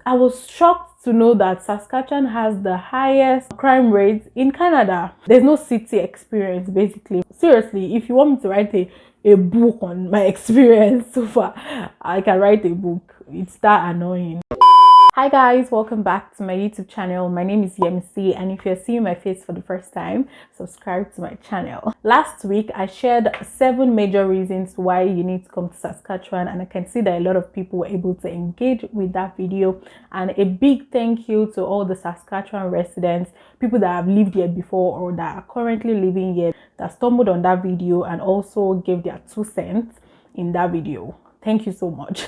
I was shocked to know that Saskatchewan has the highest crime rates in Canada. There's no city experience, basically. Seriously, if you want me to write a book on my experience so far, I can write a book. It's that annoying. Hi guys, welcome back to my YouTube channel. My name is Yemisi, and if you're seeing my face for the first time, subscribe to my channel. Last week I shared 7 major reasons why you need to come to Saskatchewan, and I can see that a lot of people were able to engage with that video. And a big thank you to all the Saskatchewan residents, people that have lived here before or that are currently living here, that stumbled on that video and also gave their 2 cents in that video. Thank you so much.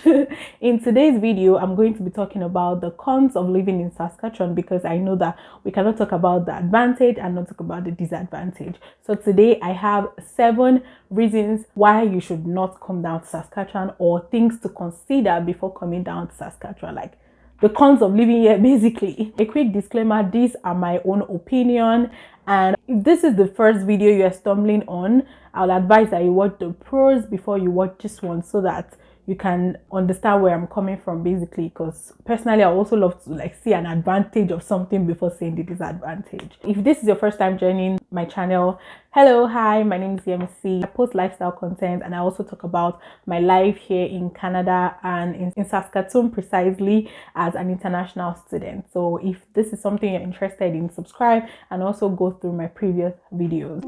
In today's video, I'm going to be talking about the cons of living in Saskatchewan, because I know that we cannot talk about the advantage and not talk about the disadvantage. So today I have 7 reasons why you should not come down to Saskatchewan, or things to consider before coming down to Saskatchewan, like the cons of living here, basically. A quick disclaimer, these are my own opinion, and if this is the first video you are stumbling on, I'll advise that you watch the pros before you watch this one, so that you can understand where I'm coming from, basically. Because personally, I also love to see an advantage of something before seeing the disadvantage. If this is your first time joining my channel, hello, hi, my name is Yemisi. I post lifestyle content, and I also talk about my life here in Canada and in Saskatoon, precisely, as an international student. So if this is something you're interested in, subscribe and also go through my previous videos.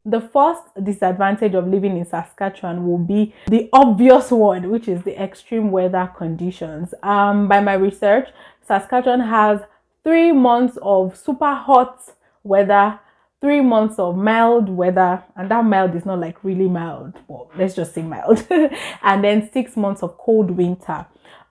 The first disadvantage of living in Saskatchewan will be the obvious one, which is the extreme weather conditions. By my research, Saskatchewan has 3 months of super hot weather, 3 months of mild weather, and that mild is not like really mild, but let's just say mild, and then 6 months of cold winter.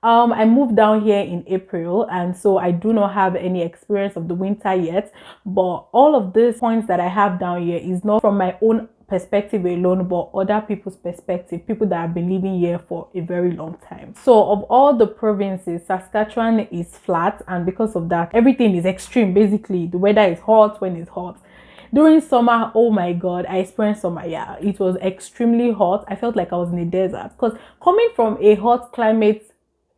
I moved down here in April, and so I do not have any experience of the winter yet, but all of these points that I have down here is not from my own perspective alone, but other people's perspective, people that have been living here for a very long time. So of all the provinces, Saskatchewan is flat, and because of that, everything is extreme. Basically, the weather is hot when it's hot. During summer, oh my god, I experienced summer. Yeah, it was extremely hot. I felt like I was in a desert, because coming from a hot climate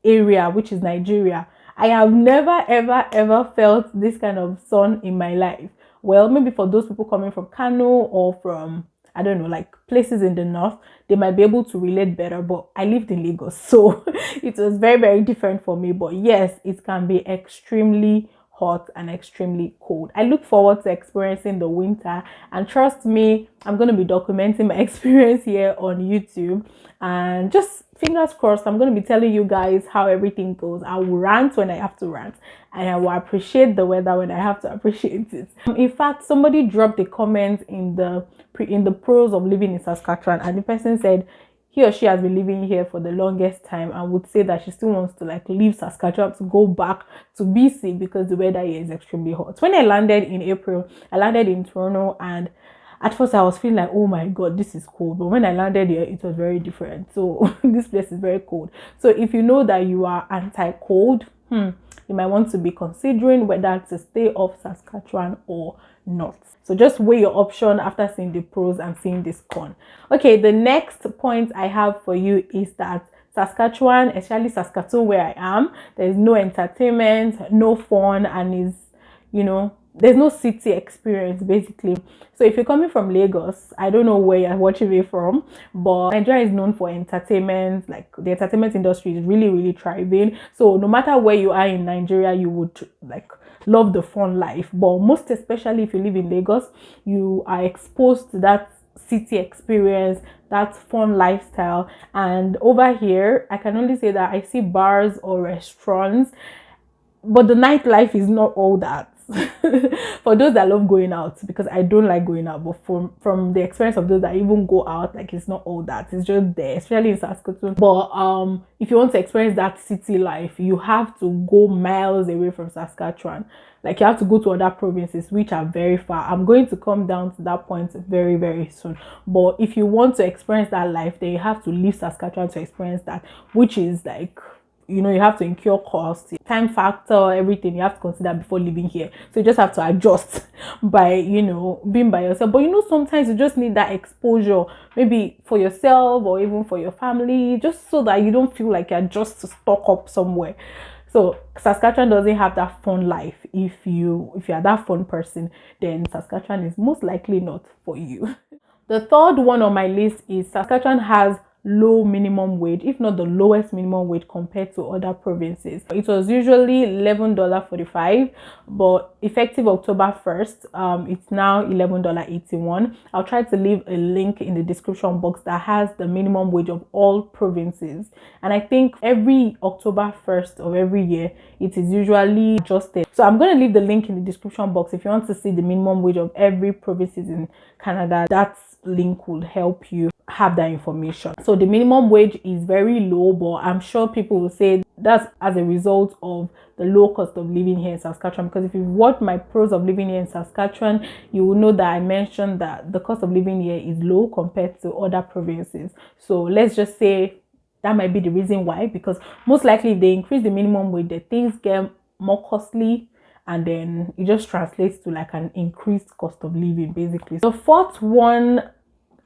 area, which is Nigeria, I have never ever felt this kind of sun in my life. Well, maybe for those people coming from Kano or from, I don't know, like places in the north, they might be able to relate better, but I lived in Lagos, so it was very different for me. But yes, it can be extremely hot and extremely cold. I look forward to experiencing the winter, and trust me, I'm going to be documenting my experience here on YouTube, and just fingers crossed, I'm going to be telling you guys how everything goes. I will rant when I have to rant, and I will appreciate the weather when I have to appreciate it. In fact, somebody dropped a comment in the pros of living in Saskatchewan, and the person said he or she has been living here for the longest time and would say that she still wants to leave Saskatchewan to go back to BC because the weather here is extremely hot. When I landed in April, I landed in Toronto, and at first I was feeling like, oh my god, this is cold. But when I landed here, it was very different. So this place is very cold. So if you know that you are anti-cold, you might want to be considering whether to stay off Saskatchewan or not. So just weigh your option after seeing the pros and seeing this con. Okay, the next point I have for you is that Saskatchewan, especially Saskatoon where I am, there's no entertainment, no fun, and there's no city experience, basically. So if you're coming from Lagos, I don't know where you're watching me from, but Nigeria is known for entertainment. Like, the entertainment industry is really thriving. So no matter where you are in Nigeria, you would love the fun life. But most especially if you live in Lagos, you are exposed to that city experience, that fun lifestyle. And over here, I can only say that I see bars or restaurants, but the nightlife is not all that. For those that love going out, because I don't like going out, but from the experience of those that even go out, it's not all that. It's just there, especially in Saskatoon. But if you want to experience that city life, you have to go miles away from Saskatchewan. You have to go to other provinces, which are very far. I'm going to come down to that point very soon. But if you want to experience that life, then you have to leave Saskatchewan to experience that, which is you know, you have to incur costs, time factor, everything you have to consider before living here. So you just have to adjust by, you know, being by yourself. But you know, sometimes you just need that exposure, maybe for yourself or even for your family, just so that you don't feel like you're just stuck up somewhere. So Saskatchewan doesn't have that fun life. If you are that fun person, then Saskatchewan is most likely not for you. The third one on my list is Saskatchewan has low minimum wage, if not the lowest minimum wage compared to other provinces. It was usually $11.45, but effective October 1st, it's now $11.81. I'll try to leave a link in the description box that has the minimum wage of all provinces. And I think every October 1st of every year, it is usually adjusted. So I'm going to leave the link in the description box if you want to see the minimum wage of every provinces in Canada. That link will help you have that information. So the minimum wage is very low, but I'm sure people will say that's as a result of the low cost of living here in Saskatchewan. Because if you've watched my pros of living here in Saskatchewan, you will know that I mentioned that the cost of living here is low compared to other provinces. So let's just say that might be the reason why, because most likely if they increase the minimum wage, the things get more costly, and then it just translates to like an increased cost of living basically. The fourth one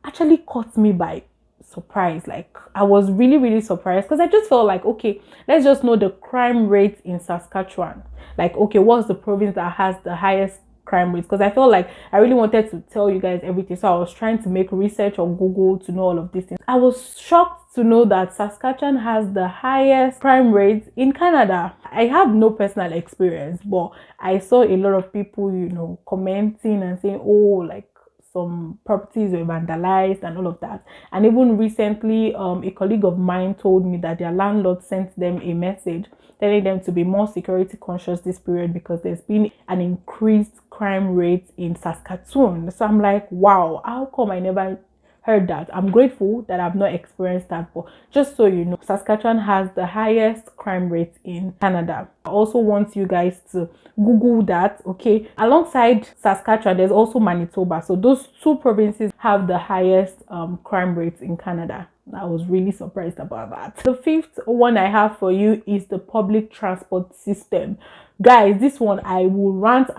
actually caught me by surprise. Like, I was really surprised, because I just felt like, okay, let's just know the crime rate in Saskatchewan. Like, okay, what's the province that has the highest crime rates? Because I felt like I really wanted to tell you guys everything, so I was trying to make research on Google to know all of these things. I was shocked to know that Saskatchewan has the highest crime rates in Canada. I have no personal experience, but I saw a lot of people, you know, commenting and saying, oh, like some properties were vandalized and all of that. And even recently, a colleague of mine told me that their landlord sent them a message telling them to be more security conscious this period, because there's been an increased crime rate in Saskatchewan. So I'm like, wow, how come I never heard that? I'm grateful that I've not experienced that, but just so you know, Saskatchewan has the highest crime rate in Canada. I also want you guys to Google that, okay? Alongside Saskatchewan, there's also Manitoba. So those two provinces have the highest crime rates in Canada. I was really surprised about that. The fifth one I have for you is the public transport system. Guys, this one I will rant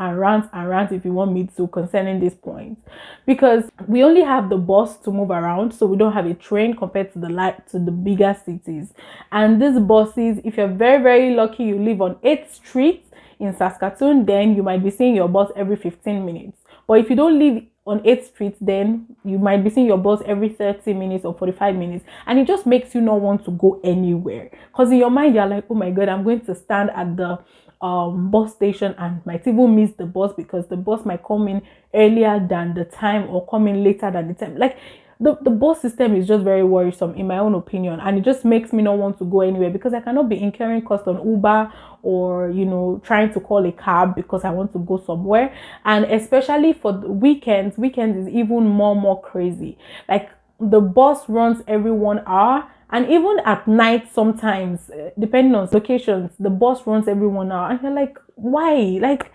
if you want me to concerning this point, because we only have the bus to move around, so we don't have a train compared to the bigger cities. And these buses, if you're very lucky, you live on 8th Street in Saskatoon, then you might be seeing your bus every 15 minutes. But if you don't live on 8th Street, then you might be seeing your bus every 30 minutes or 45 minutes, and it just makes you not want to go anywhere, because in your mind you're like, oh my god, I'm going to stand at the bus station and might even miss the bus, because the bus might come in earlier than the time or come in later than the time. Like, the bus system is just very worrisome in my own opinion, and it just makes me not want to go anywhere, because I cannot be incurring cost on Uber or, you know, trying to call a cab because I want to go somewhere. And especially for the weekends is even more crazy. Like, the bus runs every 1 hour, and even at night sometimes, depending on locations, the bus runs every 1 hour, and you're like, why? Like,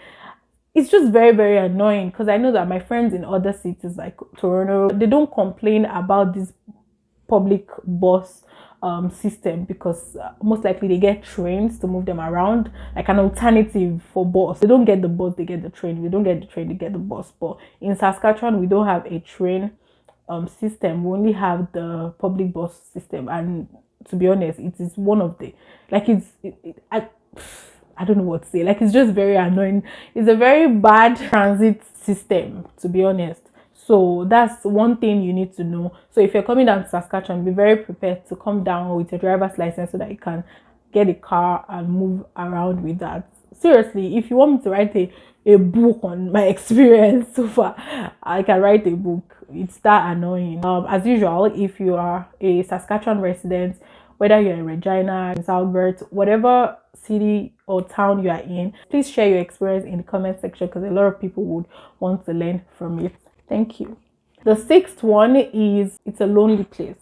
it's just very annoying, because I know that my friends in other cities like Toronto, they don't complain about this public bus system, because most likely they get trains to move them around, like an alternative for bus. They don't get the bus, they get the train. They don't get the train, they get the bus. But in Saskatchewan, we don't have a train system. We only have the public bus system, and to be honest, it is one of the, like, I don't know what to say. Like, it's just very annoying. It's a very bad transit system, to be honest. So that's one thing you need to know. So if you're coming down to Saskatchewan, be very prepared to come down with your driver's license so that you can get a car and move around with that. Seriously, if you want me to write a book on my experience so far, I can write a book. It's that annoying. As usual, if you are a Saskatchewan resident, whether you're in Regina, in Albert, whatever city or town you are in, please share your experience in the comment section, because a lot of people would want to learn from it. Thank you. The sixth one is, it's a lonely place.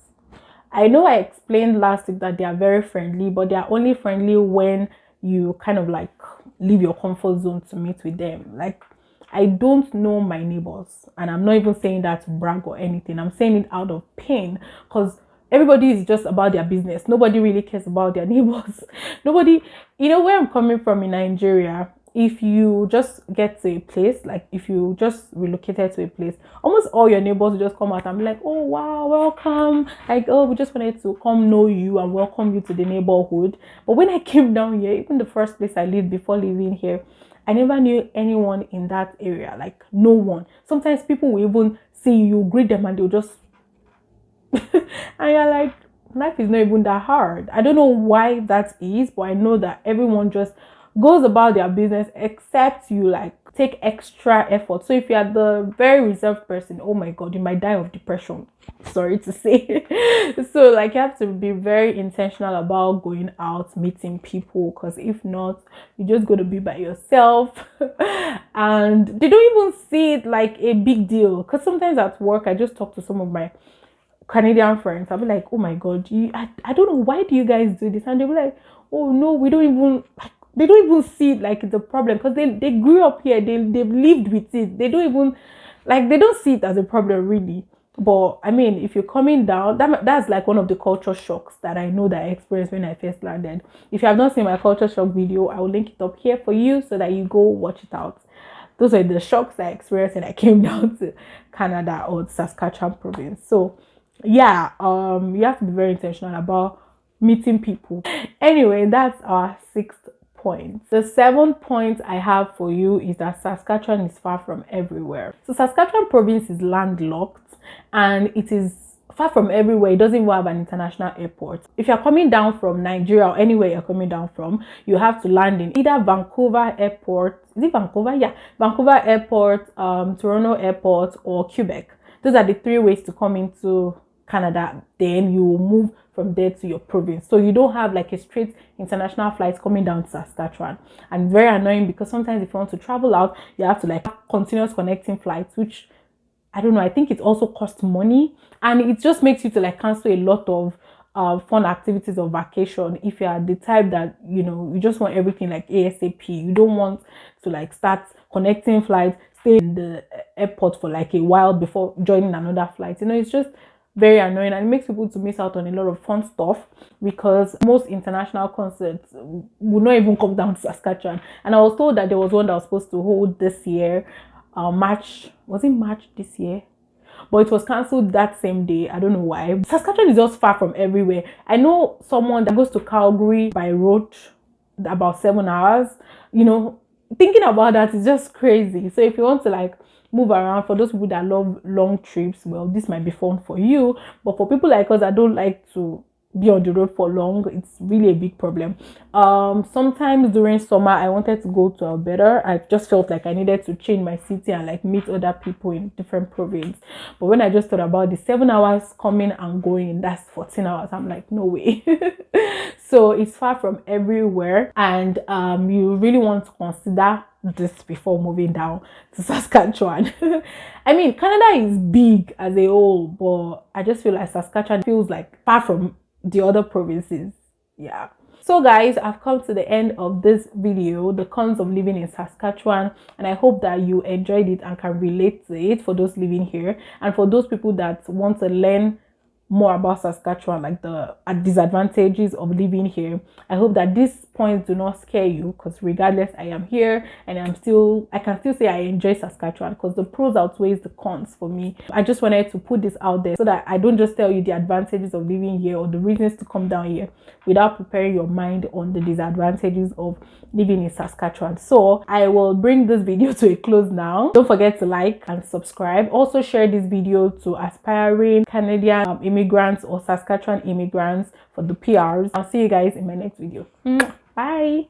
I know I explained last week that they are very friendly, but they are only friendly when you kind of like leave your comfort zone to meet with them. Like, I don't know my neighbors, and I'm not even saying that to brag or anything. I'm saying it out of pain, because everybody is just about their business. Nobody really cares about their neighbors. Nobody, where I'm coming from in Nigeria, if you just get to a place, like if you just relocated to a place, almost all your neighbors will just come out and be like, oh wow, welcome, like, oh, we just wanted to come know you and welcome you to the neighborhood. But when I came down here, even the first place I lived before living here, I never knew anyone in that area, like no one. Sometimes people will even see you, greet them, and they'll just and you're like, life is not even that hard. I don't know why that is, but I know that everyone just goes about their business, except you like take extra effort. So if you're the very reserved person, oh my god, you might die of depression, sorry to say. So like you have to be very intentional about going out, meeting people, because if not, you're just going to be by yourself. And they don't even see it like a big deal, because sometimes at work I just talk to some of my Canadian friends. I'll be like, oh my god, I don't know, why do you guys do this? And they'll be like, oh no, we don't even, like, they don't even see like the problem, because they grew up here, they've lived with it. They don't even, like, they don't see it as a problem really. But I mean, if you're coming down, that's like one of the culture shocks that I know that I experienced when I first landed. If you have not seen my culture shock video, I will link it up here for you so that you go watch it out. Those are the shocks I experienced when I came down to Canada or Saskatchewan province. So yeah, you have to be very intentional about meeting people. Anyway, that's our 6th point. The 7th point I have for you is that Saskatchewan is far from everywhere. So Saskatchewan province is landlocked and it is far from everywhere. It doesn't even have an international airport. If you're coming down from Nigeria or anywhere you're coming down from, you have to land in either Vancouver Airport. Is it Vancouver? Yeah, Vancouver Airport, Toronto Airport, or Quebec. Those are the 3 ways to come into Canada. Then you will move from there to your province, so you don't have like a straight international flight coming down to Saskatchewan. And very annoying, because sometimes if you want to travel out, you have to like have continuous connecting flights, which I don't know, I think it also costs money, and it just makes you to like cancel a lot of fun activities or vacation if you are the type that you just want everything like ASAP. You don't want to like start connecting flights, stay in the airport for like a while before joining another flight. It's just very annoying, and it makes people to miss out on a lot of fun stuff, because most international concerts will not even come down to Saskatchewan. And I was told that there was one that was supposed to hold this year, March, was it March this year? But it was cancelled that same day. I don't know why. Saskatchewan is just far from everywhere. I know someone that goes to Calgary by road about 7 hours. Thinking about that is just crazy. So if you want to like move around, for those people that love long trips, well, this might be fun for you. But for people like us that don't like to be on the road for long, it's really a big problem. Sometimes during summer I wanted to go to Alberta. I just felt like I needed to change my city and like meet other people in different provinces. But when I just thought about the 7 hours coming and going, that's 14 hours, I'm like, no way. So it's far from everywhere, and you really want to consider this before moving down to Saskatchewan. I mean, Canada is big as a whole, but I just feel like Saskatchewan feels like far from the other provinces. Yeah. So guys, I've come to the end of this video, the cons of living in Saskatchewan, and I hope that you enjoyed it and can relate to it, for those living here, and for those people that want to learn more about Saskatchewan, like the disadvantages of living here. I hope that these points do not scare you, because regardless, I am here and I can still say I enjoy Saskatchewan, because the pros outweighs the cons for me. I just wanted to put this out there so that I don't just tell you the advantages of living here or the reasons to come down here without preparing your mind on the disadvantages of living in Saskatchewan. So I will bring this video to a close now. Don't forget to like and subscribe. Also share this video to aspiring Canadian immigrants or Saskatchewan immigrants for the PRs. I'll see you guys in my next video. Bye.